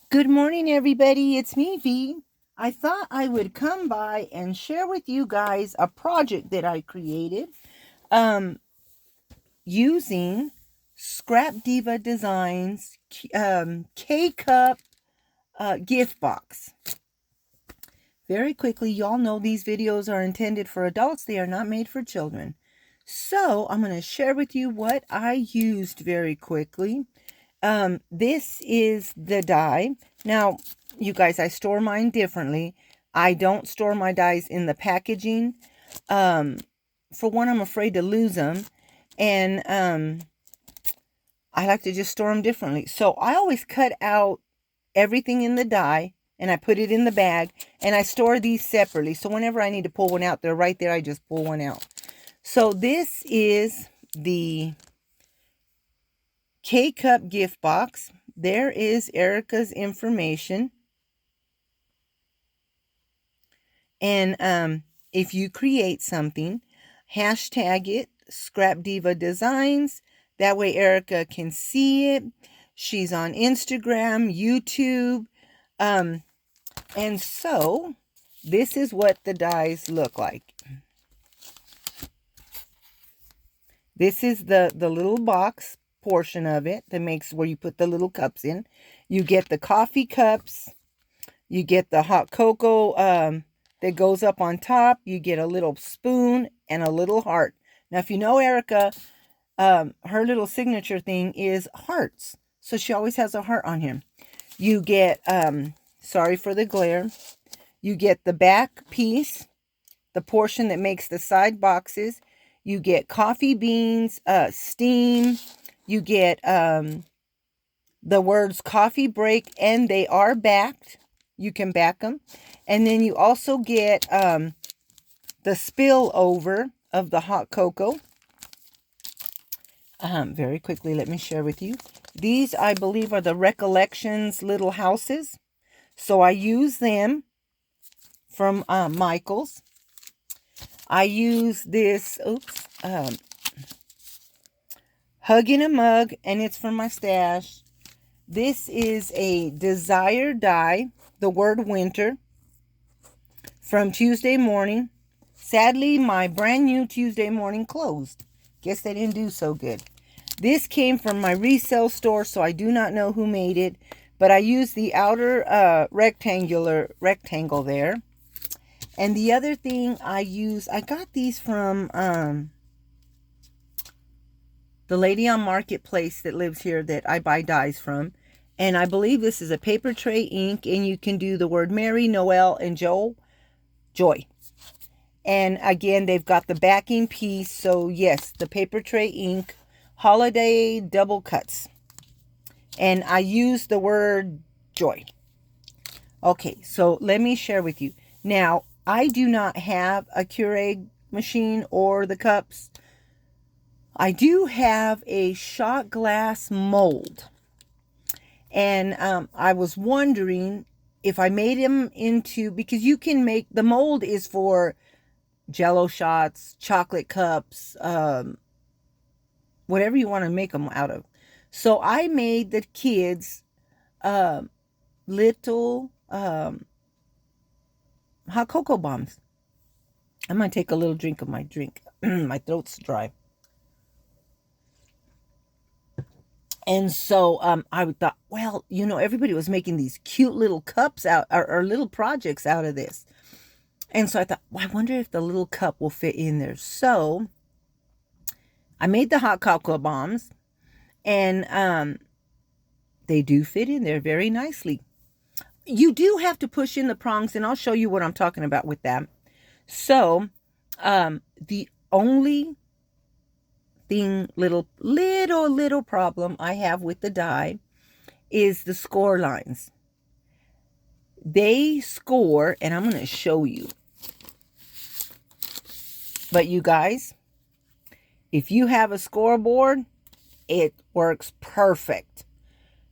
Good morning, everybody. It's me, V. I thought I would come by and share with you guys a project that I created um, using Scrap Diva Designs K-Cup gift box. Very quickly, y'all know these videos are intended for adults. They are not made for children. So I'm going to share with you what I used very quickly. This is the die. Now, you guys, I store mine differently. I don't store my dies in the packaging. For one, I'm afraid to lose them. And I like to just store them differently. So I always cut out everything in the die and I put it in the bag and I store these separately. So whenever I need to pull one out, they're right there. I just pull one out. So this is the K-Cup gift box. There is Erica's information. And if you create something, hashtag it Scrap Diva Designs. That way Erica can see it. She's on Instagram, YouTube. And so this is what the dies look like. This is the little box portion of it that makes where you put the little cups in. You get the coffee cups. You get the hot cocoa that goes up on top. You get a little spoon and a little heart. Now, if you know Erica, her little signature thing is hearts. So she always has a heart on here. You get, sorry for the glare. You get the back piece, the portion that makes the side boxes. You get coffee beans, steam. You get the words coffee break, and they are backed. You can back them. And then you also get the spill over of the hot cocoa. Very quickly, let me share with you. These, I believe, are the Recollections little houses. So I use them from Michael's. I use this, Hug in a Mug, and it's from my stash. This is a Desire die, the word winter, from Tuesday Morning. Sadly, my brand new Tuesday Morning closed. Guess they didn't do so good. This came from my resale store, so I do not know who made it, but I used the outer rectangle there. And the other thing I got these from the lady on Marketplace that lives here that I buy dies from. And I believe this is a paper tray ink, and you can do the word Mary, Noel, and Joy. And again, they've got the backing piece. So yes, the paper tray ink, holiday double cuts. And I use the word joy. Okay, so let me share with you. Now, I do not have a Keurig machine or the cups. I do have a shot glass mold. And I was wondering if I made them into, because you can make, the mold is for Jello shots, chocolate cups, whatever you want to make them out of. So I made the kids little hot cocoa bombs. I'm going to take a little drink of my drink. My throat's dry. And so I thought, well, you know, everybody was making these cute little cups out or little projects out of this. And so I thought, well, I wonder if the little cup will fit in there. So I made the hot cocoa bombs, and they do fit in there very nicely. You do have to push in the prongs, and I'll show you what I'm talking about with that. So the only thing, little problem I have with the die is the score lines. They score, and I'm going to show you. But you guys, if you have a scoreboard, it works perfect.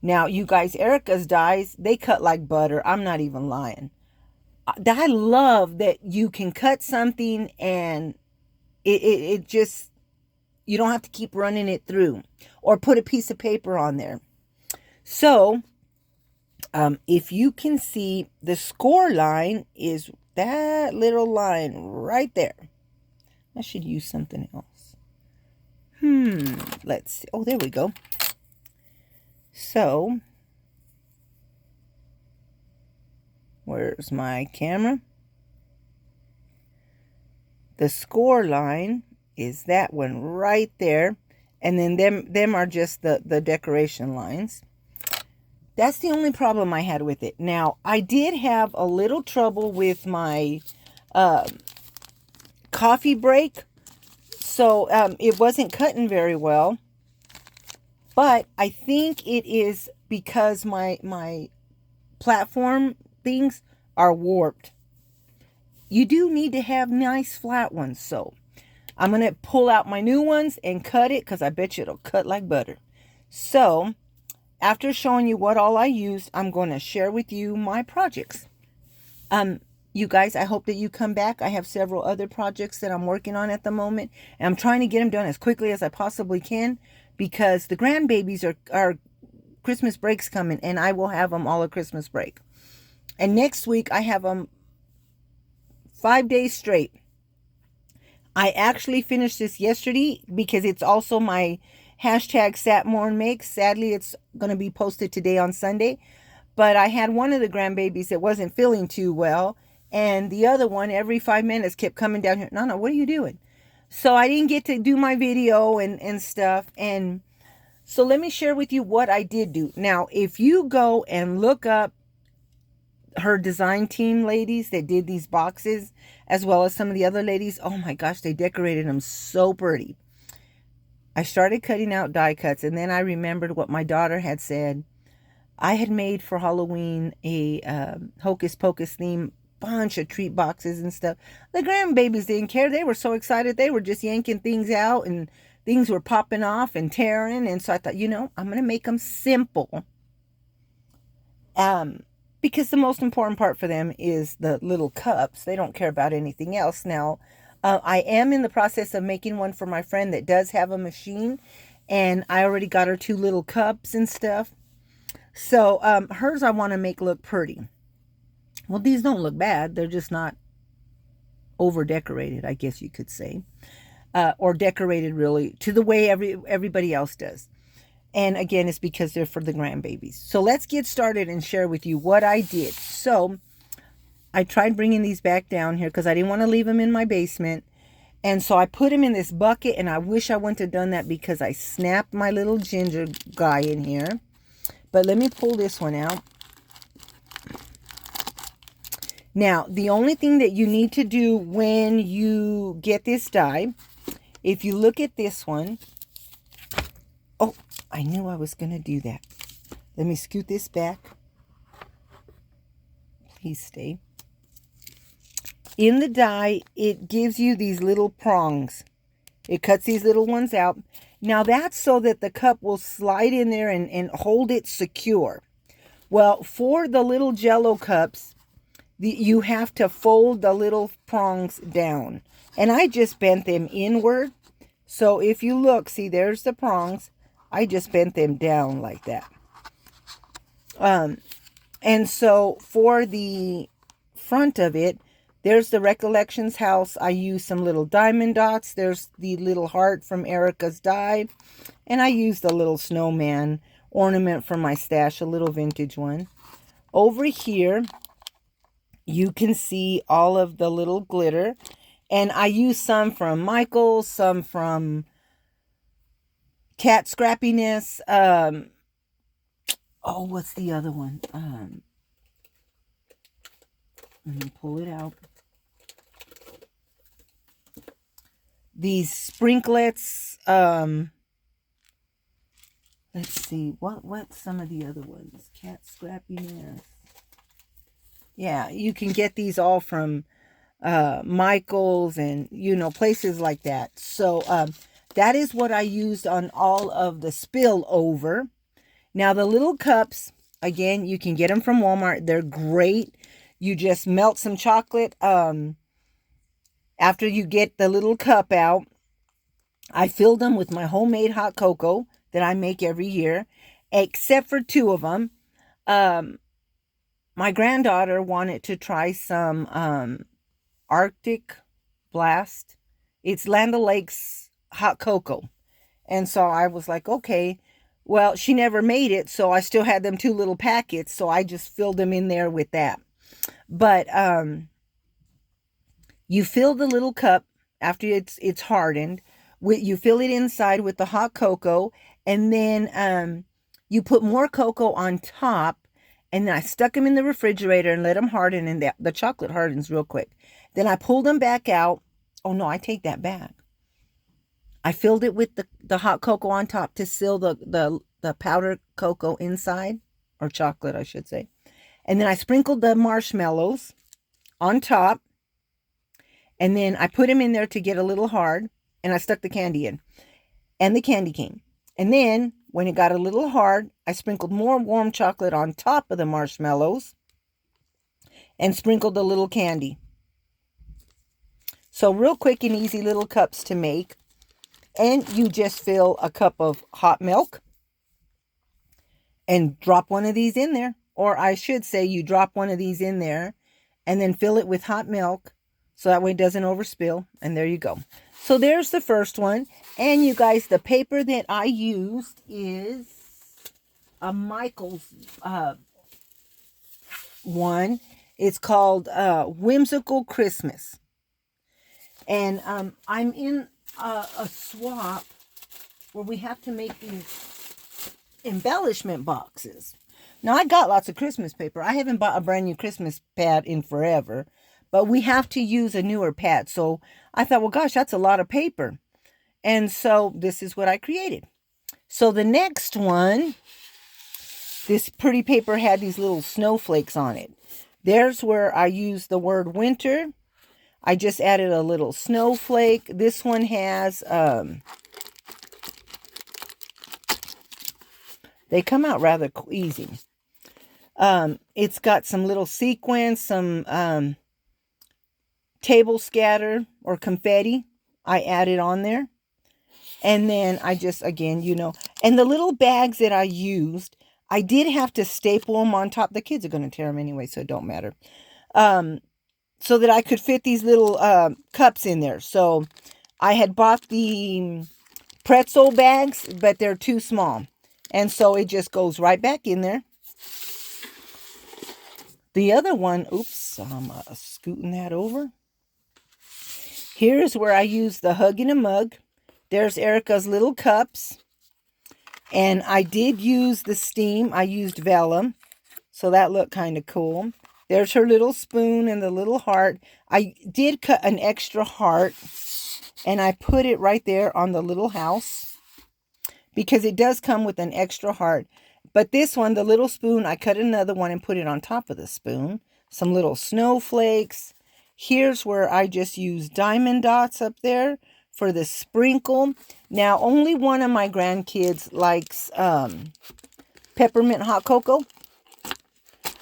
Now, you guys, Erica's dies, they cut like butter. I'm not even lying. I love that you can cut something and it just, you don't have to keep running it through or put a piece of paper on there. So If you can see, the score line is that little line right there. I should use something else. Let's see. Oh, there we go. So, where's my camera? The score line is that one right there. And then them are just the decoration lines. That's the only problem I had with it. Now, I did have a little trouble with my coffee break. So it wasn't cutting very well. But I think it is because my platform things are warped. You do need to have nice flat ones. So I'm going to pull out my new ones and cut it, because I bet you it'll cut like butter. So after showing you what all I used, I'm going to share with you my projects. You guys, I hope that you come back. I have several other projects that I'm working on at the moment, and I'm trying to get them done as quickly as I possibly can, because the grandbabies are Christmas break's coming, and I will have them all at Christmas break. And next week I have them 5 days straight. I actually finished this yesterday because it's also my hashtag Satmorn Makes. Sadly, it's going to be posted today on Sunday. But I had one of the grandbabies that wasn't feeling too well. And the other one, every 5 minutes, kept coming down here. No, what are you doing? So I didn't get to do my video and stuff. And so let me share with you what I did do. Now, if you go and look up her design team ladies that did these boxes, as well as some of the other ladies, oh my gosh, they decorated them so pretty. I started cutting out die cuts, and then I remembered what my daughter had said. I had made for Halloween a Hocus Pocus theme bunch of treat boxes and stuff. The grandbabies didn't care. They were so excited. They were just yanking things out, and things were popping off and tearing. And so I thought, I'm going to make them simple. Because the most important part for them is the little cups. They don't care about anything else. Now, I am in the process of making one for my friend that does have a machine. And I already got her 2 little cups and stuff. So, hers I want to make look pretty. Well, these don't look bad. They're just not over decorated, I guess you could say. Or decorated really to the way everybody else does. And again, it's because they're for the grandbabies. So let's get started and share with you what I did. So I tried bringing these back down here because I didn't want to leave them in my basement. And so I put them in this bucket, and I wish I wouldn't have done that because I snapped my little ginger guy in here. But let me pull this one out. Now, the only thing that you need to do when you get this die, if you look at this one, oh, I knew I was going to do that. Let me scoot this back. Please stay. In the die, it gives you these little prongs. It cuts these little ones out. Now, that's so that the cup will slide in there and hold it secure. Well, for the little Jell-O cups, you have to fold the little prongs down. And I just bent them inward. So if you look, see, there's the prongs. I just bent them down like that. And so for the front of it, there's the Recollections house. I used some little diamond dots. There's the little heart from Erica's die. And I used a little snowman ornament from my stash, a little vintage one. Over here, you can see all of the little glitter. And I used some from Michael's, some from Cat Scrappiness. Oh, what's the other one? Let me pull it out. These sprinklets. Let's see. What's some of the other ones? Cat Scrappiness. Yeah, you can get these all from Michael's and, places like that. So, that is what I used on all of the spillover. Now, the little cups, again, you can get them from Walmart. They're great. You just melt some chocolate. After you get the little cup out, I filled them with my homemade hot cocoa that I make every year, except for 2 of them. my granddaughter wanted to try some Arctic Blast. It's Land O'Lakes hot cocoa. And so I was like, okay. Well, she never made it, so I still had them 2 little packets, so I just filled them in there with that. But you fill the little cup after it's hardened. You fill it inside with the hot cocoa, and then you put more cocoa on top. And then I stuck them in the refrigerator and let them harden, and the chocolate hardens real quick. Then I pulled them back out. Oh no, I take that back. I filled it with the hot cocoa on top to seal the powdered cocoa inside, or chocolate, I should say. And then I sprinkled the marshmallows on top. And then I put them in there to get a little hard, and I stuck the candy in, and the candy cane. And then when it got a little hard, I sprinkled more warm chocolate on top of the marshmallows and sprinkled a little candy. So real quick and easy little cups to make. And you just fill a cup of hot milk and drop one of these in there. Or I should say you drop one of these in there and then fill it with hot milk, so that way it doesn't overspill. And there you go. So there's the first one. And you guys, the paper that I used is a Michael's one. It's called Whimsical Christmas. And I'm in a swap where we have to make these embellishment boxes. Now, I got lots of Christmas paper. I haven't bought a brand new Christmas pad in forever, but we have to use a newer pad. So I thought, well, gosh, that's a lot of paper. And so this is what I created. So the next one, this pretty paper had these little snowflakes on it. There's where I used the word winter. I just added a little snowflake. This one has, they come out rather easy. It's got some little sequins, some table scatter or confetti I added on there. And then I just, again, and the little bags that I used, I did have to staple them on top. The kids are going to tear them anyway, so it don't matter. So that I could fit these little cups in there. So I had bought the pretzel bags, but they're too small. And so it just goes right back in there. The other one, oops, I'm scooting that over. Here's where I use the Hug in a Mug. There's Erica's little cups. And I did use the steam. I used vellum. So that looked kind of cool. There's her little spoon and the little heart. I did cut an extra heart. And I put it right there on the little house. Because it does come with an extra heart. But this one, the little spoon, I cut another one and put it on top of the spoon. Some little snowflakes. Here's where I just used diamond dots up there for the sprinkle. Now, only one of my grandkids likes peppermint hot cocoa.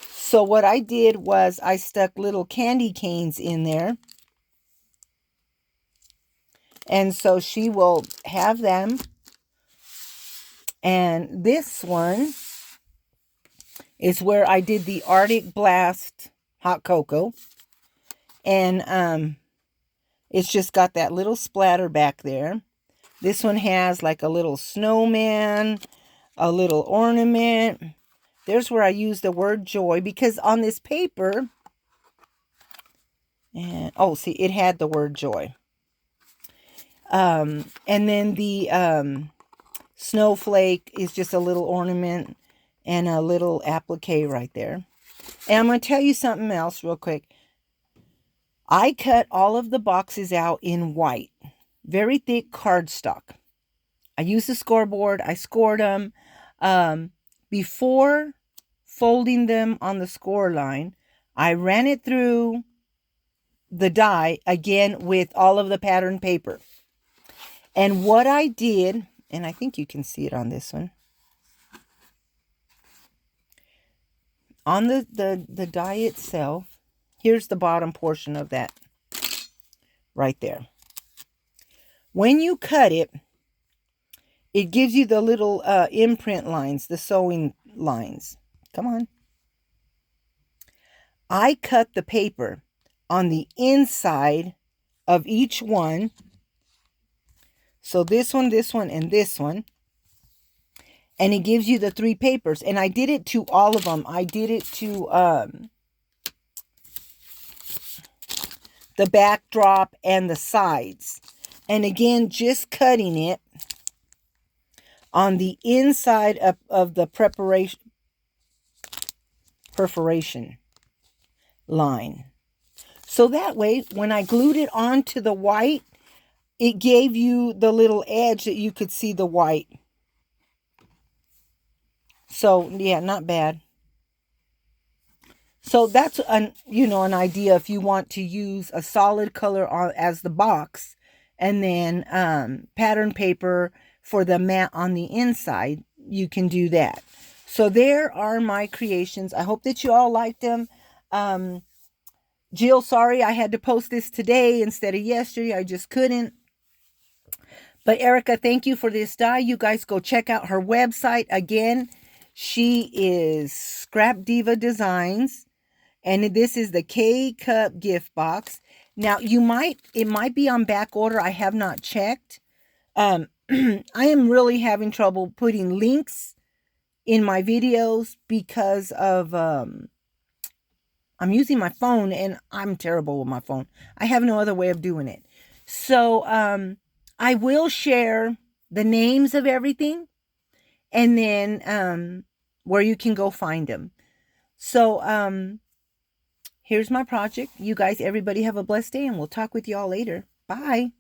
So what I did was I stuck little candy canes in there. And so she will have them. And this one is where I did the Arctic Blast hot cocoa. And it's just got that little splatter back there. This one has like a little snowman, a little ornament. There's where I use the word joy, because on this paper, and oh, see, it had the word joy. And then the snowflake is just a little ornament and a little applique right there. And I'm going to tell you something else real quick. I cut all of the boxes out in white, very thick cardstock. I used the scoreboard. I scored them. Before folding them on the score line, I ran it through the die again with all of the pattern paper. And what I did, and I think you can see it on this one, on the die itself, here's the bottom portion of that right there. When you cut it, it gives you the little imprint lines, the sewing lines. Come on. I cut the paper on the inside of each one. So this one, and this one. And it gives you the 3 papers. And I did it to all of them. I did it to the backdrop and the sides. And again, just cutting it on the inside of the perforation line. So that way, when I glued it onto the white, it gave you the little edge that you could see the white. So, yeah, not bad. So that's an idea if you want to use a solid color as the box, and then pattern paper for the mat on the inside. You can do that. So there are my creations. I hope that you all liked them. Jill, sorry I had to post this today instead of yesterday. I just couldn't. But Erica, thank you for this die. You guys go check out her website. Again, she is Scrap Diva Designs. And this is the K-Cup gift box. Now, it might be on back order. I have not checked. I am really having trouble putting links in my videos because of, I'm using my phone and I'm terrible with my phone. I have no other way of doing it. So, I will share the names of everything and then, where you can go find them. So, here's my project. You guys, everybody have a blessed day, and we'll talk with you all later. Bye.